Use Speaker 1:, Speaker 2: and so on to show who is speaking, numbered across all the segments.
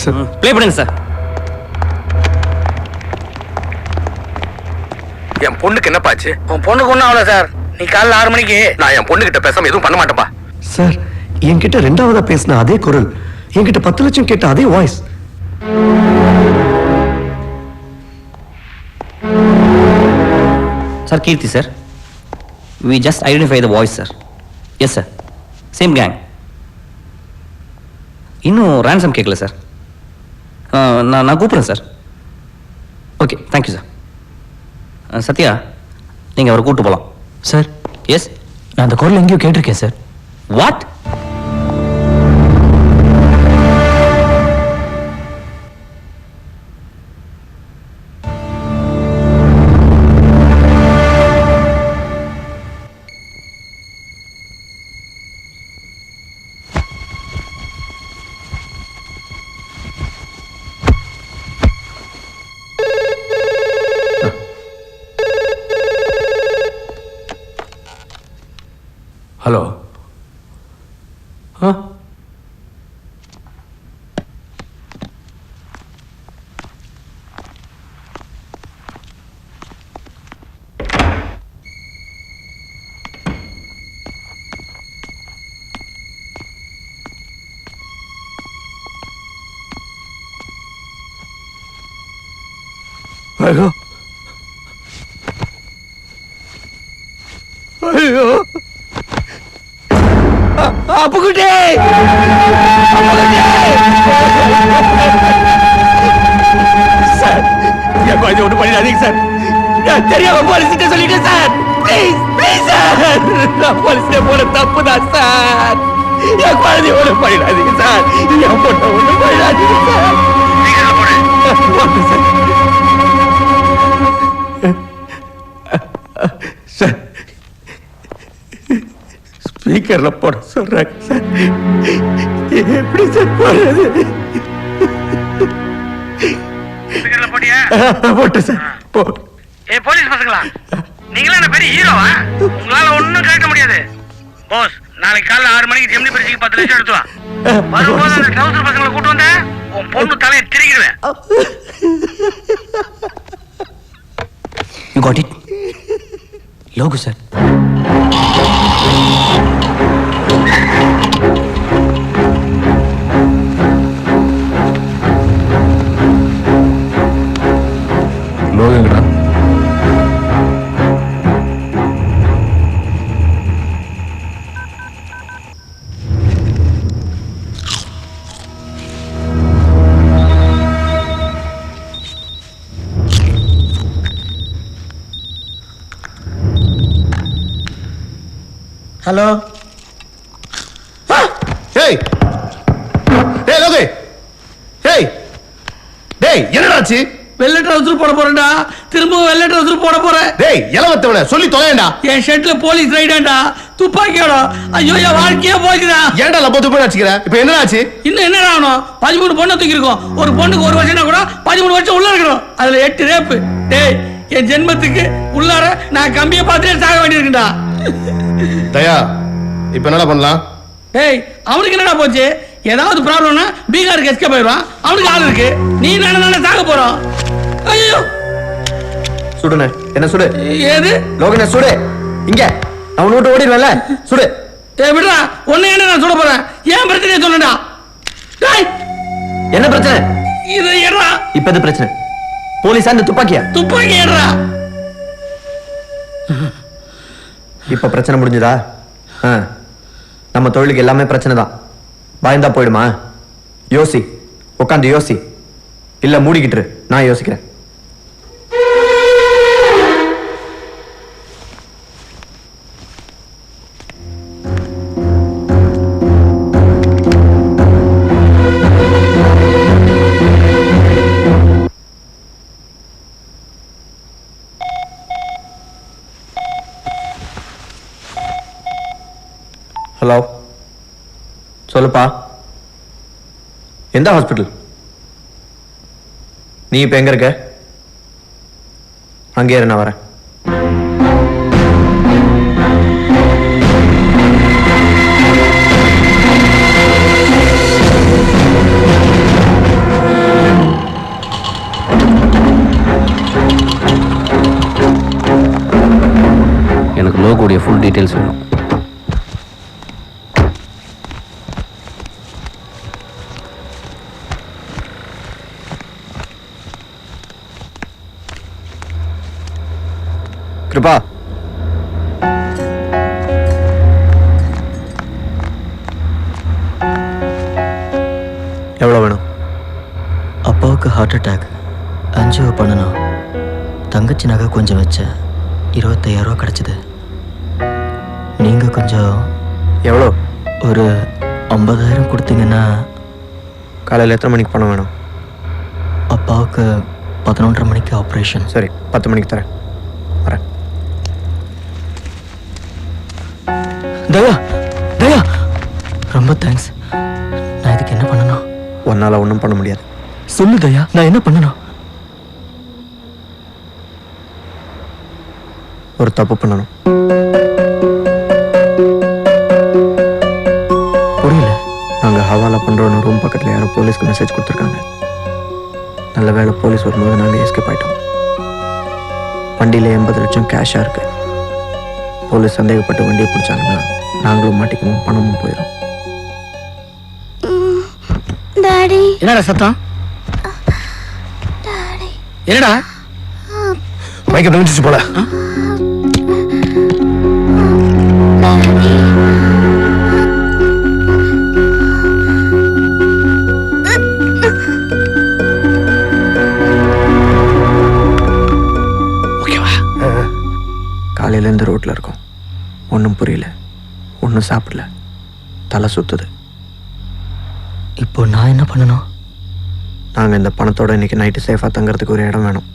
Speaker 1: Sir.
Speaker 2: Play பண்ணுங்க sir.
Speaker 3: என் பொண்ணுக்கு என்னப்பாச்சு?
Speaker 4: உன் பொண்ணுக்கு ஒன்றும் ஆகல சார். நீ காலைல 6 மணிக்கு
Speaker 3: நான் என் பொண்ணுகிட்ட பேசாம எதுவும் பண்ண மாட்டேன்பா.
Speaker 1: சார், என்கிட்ட ரெண்டாவதா பேசின அதே குரல், என்கிட்ட 10 லட்சம் கேட்ட அதே voice.
Speaker 2: Sir, Keerthi sir. We just identify the voice, sir. Yes, sir. Same gang. இன்னும் ransom கேட்கல சார். நான் கூப்பிடுறேன் sir. Okay, thank you sir. Sathya, நீங்கள் அவரை கூப்பிட்டு போகலாம்
Speaker 5: சார்.
Speaker 2: எஸ்,
Speaker 5: நான் அந்த குரல் எங்கேயோ கேட்டிருக்கேன் சார்.
Speaker 2: வாட்?
Speaker 3: ஹலோ.
Speaker 1: ஐயோ ஐயோ, அப்புக்குட்டே, சார், என் குழந்தை ஒன்றும் பண்ணிடாதீங்க சார். நான் தெரியாம போலீஸ்கிட்ட சொல்லிட்டேன் சார். ப்ளீஸ் ப்ளீஸ் சார், நான் போலீஸ்கிட்ட போல தப்பு தான் சார். என் குழந்தை ஒன்றும் பண்ணிடாதீங்க சார். என் பொண்ணை ஒன்றும் பண்ணிடாதீங்க சார். போட்டு சார். சார், ஸ்பீக்கர்ல போட சொல்றாங்க சார். எப்படி சார் போடுறது?
Speaker 4: ஸ்பீக்கர்ல போட்டியா?
Speaker 1: போட்டு சார்.
Speaker 4: ஏ போலீஸ் பசங்களா, நீங்களா என்ன பெரிய ஹீரோவா? உங்களால ஒண்ணும் கேட்க முடியாது. போஸ், நாளைக்கு காலைல 6 மணிக்கு ஜெமினி பரிசுக்கு 10 லட்சம் எடுத்து வா. வரும்போது அந்த ட்ரௌசர் பசங்களை கூட்டு வந்த உன் பொண்ணு தலையை திரிக்கிடுவேன்.
Speaker 5: You got it? Logu sir.
Speaker 3: லோகங்கடா.
Speaker 4: ஹலோ.
Speaker 1: ஏய் ஏய் லோகே, ஏய் டேய், என்னடாச்சு?
Speaker 4: வெள்ளை ட்ரௌசர் போட போறேன்டா. திரும்பவும் வெள்ளை ட்ரௌசர் போட போறேன்.
Speaker 1: டேய், இளவத்தவன சொல்லி தொலையேண்டா.
Speaker 4: என் ஷர்ட்ல போலீஸ் ரைடாண்டா, துப்பாக்கியோட. ஐயோ, என் வாழ்க்கையே போச்சுடா.
Speaker 1: ஏன்டா லப்ப துப்பா வச்சுக்கிற? இப்போ என்னடாச்சு?
Speaker 4: இன்னும் என்னடா ஆகணும்? 13 பொண்ணை தூக்கி இருக்கோம். ஒரு பொண்ணுக்கு 1 வருஷம்னா கூட 13 வருஷம் உள்ள இருக்கணும். அதுல 8 ரேப்பு. டேய், என் ஜென்மத்துக்கு உள்ளார நான் கம்பியை பார்த்துட்டே சாக வேண்டியிருக்குடா.
Speaker 1: தயா, இப்போ என்னடா பண்ணலாம்?
Speaker 4: டேய், அவனுக்கு என்னடா போச்சு? ஏதாவது ப்ராப்ளம்னா பீகாருக்கு எஸ்கேப் ஆயிடுவான். அவனுக்கு ஆள் இருக்கு. நீ நானே சாக போறோம். ஐயோ,
Speaker 1: சுடுனே, என்ன சுடு?
Speaker 4: ஏது
Speaker 1: லோகனே சுடு. இங்க அவன் விட்டு ஓடிடுவல, சுடு.
Speaker 4: ஏய் விடுடா, உன்னை என்ன நான் சுட போறேன்? ஏன் பிரச்சனையை சொல்லுடா. டேய்,
Speaker 1: என்ன பிரச்சனை?
Speaker 4: இது ஏறா.
Speaker 1: இப்போ எது பிரச்சனை? போலீஸா இந்த துப்பாக்கியா?
Speaker 4: துப்பாக்கி ஏறா.
Speaker 1: இப்ப பிரச்சனை முடிஞ்சதா? நம்ம தொழிலுக்கு எல்லாமே பிரச்சனை தான். பயந்தா போயிடுமா? யோசி, உட்காந்து யோசி. இல்ல மூடிக்கிட்டு நான் யோசிக்கிறேன். ஹலோ, சொல்லுப்பா. எந்த ஹாஸ்பிட்டல்? நீ இப்ப எங்க இருக்க? அங்கே இரு, நான் வரேன்.
Speaker 2: டீட்டெயில்ஸ் வேணும்.
Speaker 6: கிருபா, எவ்வளோ வேணும்?
Speaker 5: அப்பாவுக்கு ஹார்ட் அட்டாக், அஞ்சியோ பண்ணணும். தங்கச்சி நகை கொஞ்சம் வச்ச 25,000 ரூபா கிடச்சிது. நீங்கள் கொஞ்சம்
Speaker 6: எவ்வளோ?
Speaker 5: ஒரு 50,000 கொடுத்தீங்கன்னா
Speaker 6: காலையில் எத்தனை மணிக்கு பணம் வேணும்?
Speaker 5: அப்பாவுக்கு 11:30 மணிக்கு ஆப்ரேஷன்.
Speaker 6: சரி, 10 மணிக்கு தரேன். வரேன்.
Speaker 5: தயா, தயா, ரொம்ப தேங்க்ஸ். நான் இதுக்கு என்ன பண்ணணும்?
Speaker 6: உன்னால் ஒன்றும் பண்ண முடியாது.
Speaker 5: சொல்லு தயா, நான் என்ன பண்ணணும்?
Speaker 6: ஒரு தப்பு பண்ணணும்.
Speaker 5: புரியல.
Speaker 6: நாங்கள் ஹவாலா பண்ணுறோன்னு ரூம் பக்கத்தில் யாரோ போலீஸ்க்கு மெசேஜ் கொடுத்துருக்காங்க. நல்ல வேளை போலீஸ் வரும்போது நாங்கள் எஸ்கேப் ஆகிட்டோம். வண்டியில் 80 லட்சம் கேஷாக இருக்கு. போலீஸ் சந்தேகப்பட்டு வண்டியை பிடிச்சாங்கன்னா நாங்களும் மாட்டிக்குவோம், பணமும் போயிடும்.
Speaker 1: டாடி
Speaker 4: என்னடா சத்தம்? என்னடா
Speaker 3: மைக்க தெரிஞ்சிச்சு போல.
Speaker 6: காலையிலேருந்து ரோட்டில் இருக்கோம். ஒன்றும் புரியல, ஒன்றும் சாப்பிடல, தலை சுத்துது.
Speaker 5: இப்போ நான் என்ன பண்ணணும்?
Speaker 6: நாங்கள் இந்த பணத்தோட இன்னைக்கு நைட்டு சேஃபாக தங்குறதுக்கு ஒரு இடம் வேணும்.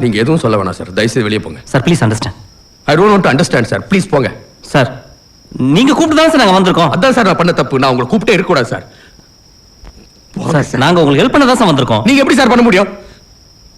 Speaker 3: நீங்க எதுவும் சொல்ல வேணாம் சார், தயவுசெய்து வெளியே போங்க.
Speaker 2: Sir please understand.
Speaker 3: I don't want to understand sir, please போங்க.
Speaker 2: சார் நீங்கள் கூப்பிட்டு தான் சார் நாங்கள் வந்திருக்கோம்.
Speaker 3: அதான் சார் நான் பண்ண தப்பு. நான் உங்களை கூப்பிட்டே இருக்கக்கூடாது சார்.
Speaker 2: சார் நாங்கள் உங்களுக்கு ஹெல்ப் பண்ண தான் சார் வந்திருக்கோம்.
Speaker 3: நீங்க எப்படி சார் பண்ண முடியும்?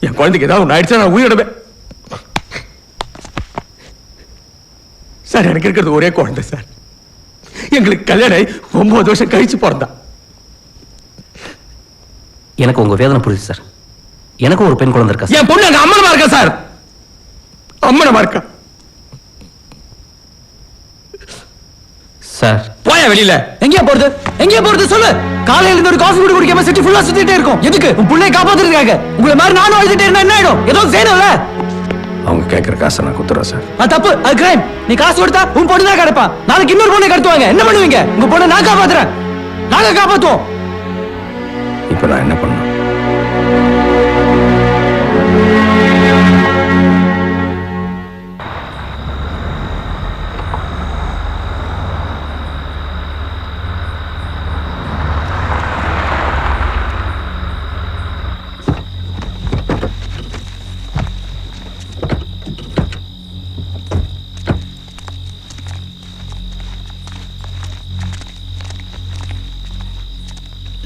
Speaker 3: என் குழந்தைக்கு ஏதாவது ஒன்று ஆயிடுச்சா நான் உயிரிடவே. சார் எனக்கு இருக்கிறது ஒரே குழந்தை சார். எங்களுக்கு கல்யாணம் 9 வருஷம் கழிச்சு பிறந்தா.
Speaker 2: எனக்கு உங்க வேதனை புரியுது சார். எனக்கும் ஒரு பெண் குழந்தை இருக்கா சார்.
Speaker 3: என் பொண்ணு அங்க அம்மனமா இருக்கா சார், அம்மனமா இருக்கா.
Speaker 2: சார்
Speaker 3: போயா வெளியில.
Speaker 5: எங்கேயா போறது? எங்கேயா போறது சொல்லு. காலையில இருந்து ஒரு காஃபி கூட குடிக்காம சிட்டி ஃபுல்லா சுத்திட்டே இருக்கும். எதுக்கு? உன் புள்ளைய காப்பாத்துறதுக்காக. உங்களை மாதிரி நானும் அழுதுட்டே இருந்தா என்ன ஆயிடும்? ஏதோ செய்யணும்ல.
Speaker 3: அவங்க கேட்கிற காசை நான் குத்துறேன் சார்.
Speaker 5: அது தப்பு, அது கிரைம். நீ காசு கொடுத்தா உன் பொண்ணு தான் கிடைப்பா. நாளைக்கு இன்னொரு பொண்ணை கடத்துவாங்க. என்ன பண்ணுவீங்க? உங்க பொண்ணை நான் காப்பாத்துறேன். நாங்க காப்பாத்துவோம்.
Speaker 3: இப்ப நான் என்ன பண்ணணும்?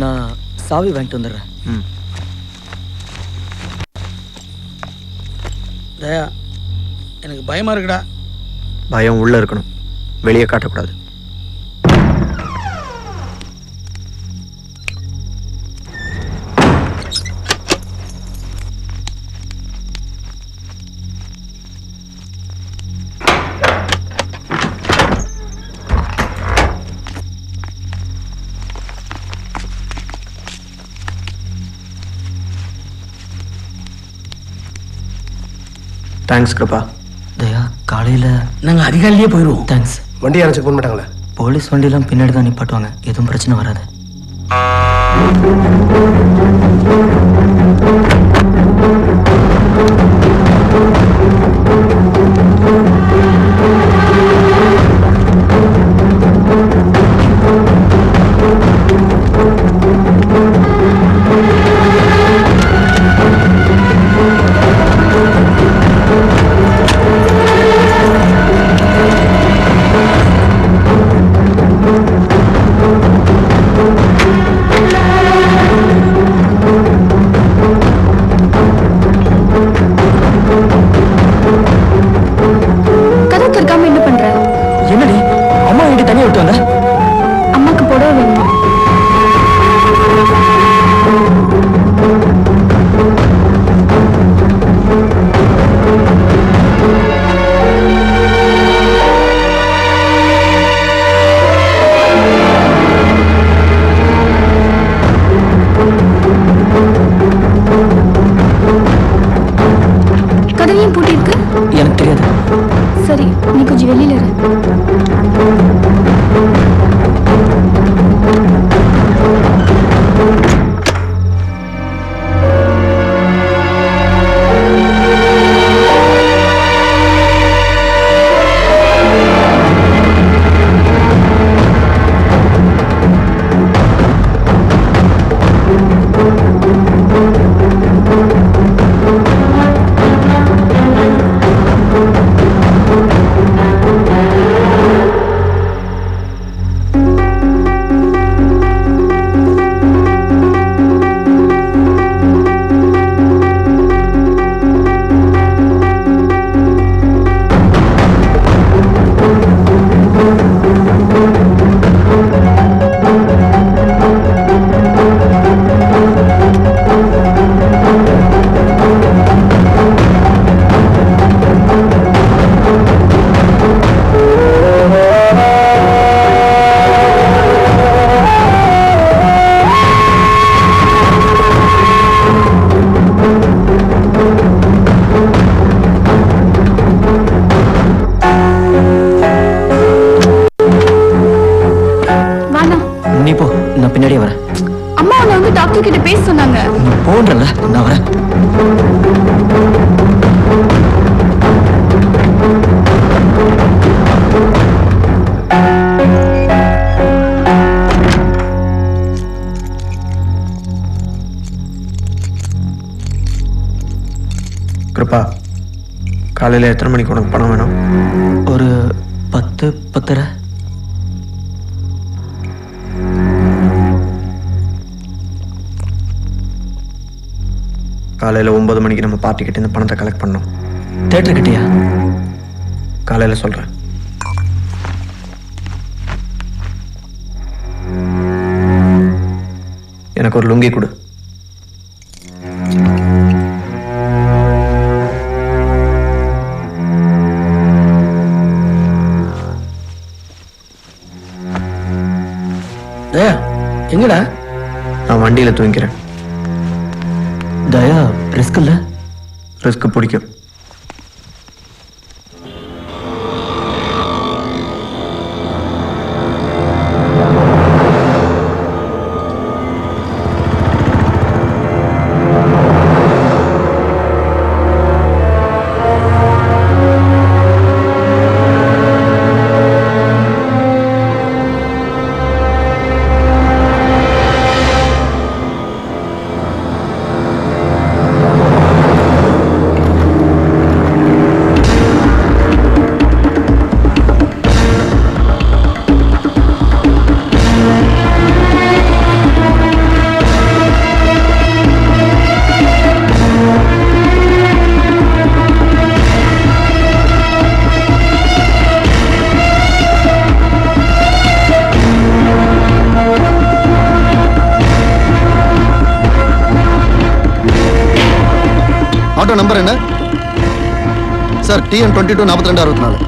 Speaker 5: நான் சாவி வாங்கிட்டு வந்துடுறேன்.
Speaker 4: தயா, எனக்கு பயமா இருக்குடா.
Speaker 6: பயம் உள்ளே இருக்கணும், வெளியே காட்டக்கூடாது. தேங்க்ஸ் கிருபா.
Speaker 5: தயா, காலையில
Speaker 4: நாங்க அதிகாலையே போயிடுவோம்.
Speaker 5: தேங்க்ஸ்.
Speaker 3: வண்டி யாரும் செக் பண்ண மாட்டாங்களே?
Speaker 5: போலீஸ் வண்டியெல்லாம் பின்னாடி தான் நிப்பாட்டுவாங்க. எதுவும் பிரச்சனை வராது. நான் பின்னாடியே வரேன்.
Speaker 7: அம்மா உன்னை வந்து டாக்டர் கிட்ட பேச சொன்னாங்க.
Speaker 5: போன்றல நான் வரேன்.
Speaker 6: கிருப்பா, காலையில் எத்தனை மணிக்கு உனக்கு பணம் வேணும்?
Speaker 5: ஒரு 10-10:30.
Speaker 6: காலையில் 9 மணிக்கு நம்ம பார்ட்டிக்கிட்ட இந்த பணத்தை கலெக்ட் பண்ணோம்.
Speaker 5: தேட்டர் கிட்டயா?
Speaker 6: காலையில் சொல்கிறேன். எனக்கு ஒரு லுங்கி கொடு.
Speaker 5: தயா எங்கடா?
Speaker 6: நான் வண்டியில் தூங்கிக்கிறேன்.
Speaker 5: தயா ரிஸ்க் இல்ல?
Speaker 6: ரிஸ்க் பிடிக்கும்.
Speaker 8: ஆட்டோ நம்பர் என்ன sir? TN 22 42 64.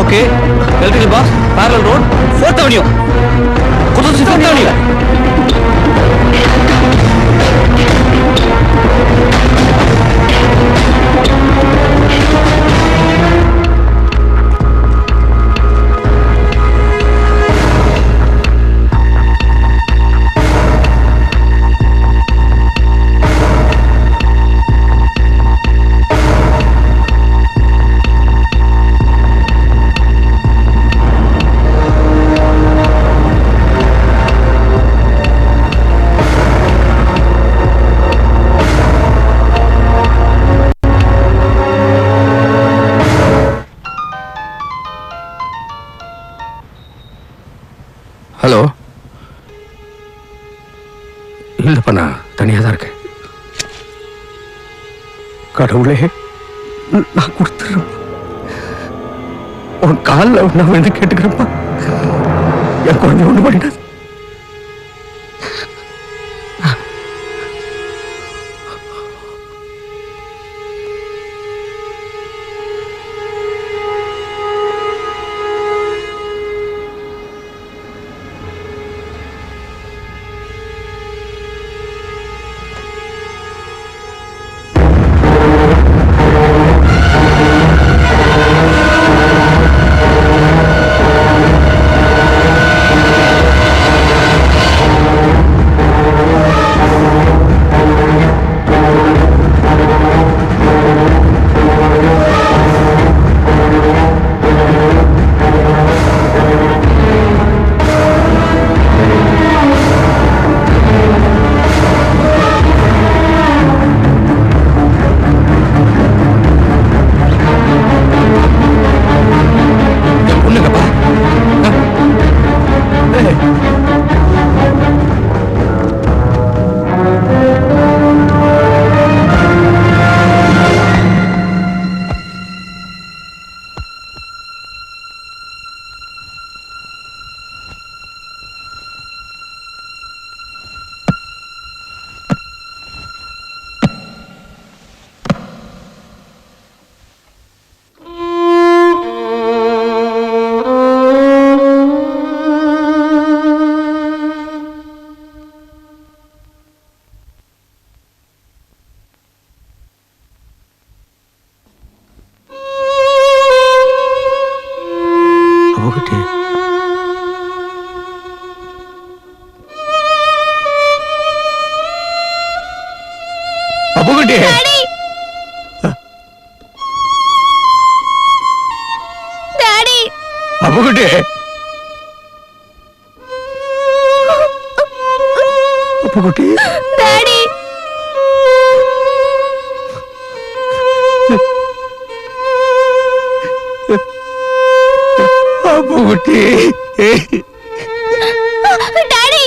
Speaker 2: Okay, Electrical Box, Parallel Road, 4th Avenue. Kutusi 4th Avenue.
Speaker 3: Hello, இல்லப்பா, நான் தனியாக தான் இருக்கேன். கடவுளே, நான் கொடுத்துறேன். உன் காலில் நான் வந்து கேட்டுக்கிறேன்ப்பா, என் குழந்தை ஒண்ணு பண்ணிடாது. Appukutty Appukutty
Speaker 7: daddy
Speaker 3: Appukutty Appukutty
Speaker 7: daddy
Speaker 3: Appukutty
Speaker 7: daddy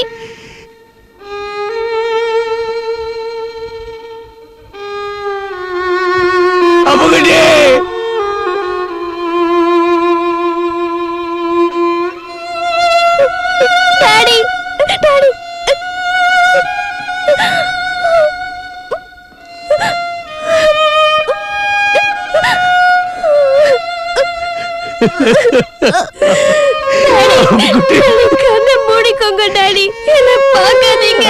Speaker 3: Appukutty
Speaker 7: daddy daddy கண்ணை மூடிக்கோங்க டாடி என்ன பார்க்காதீங்க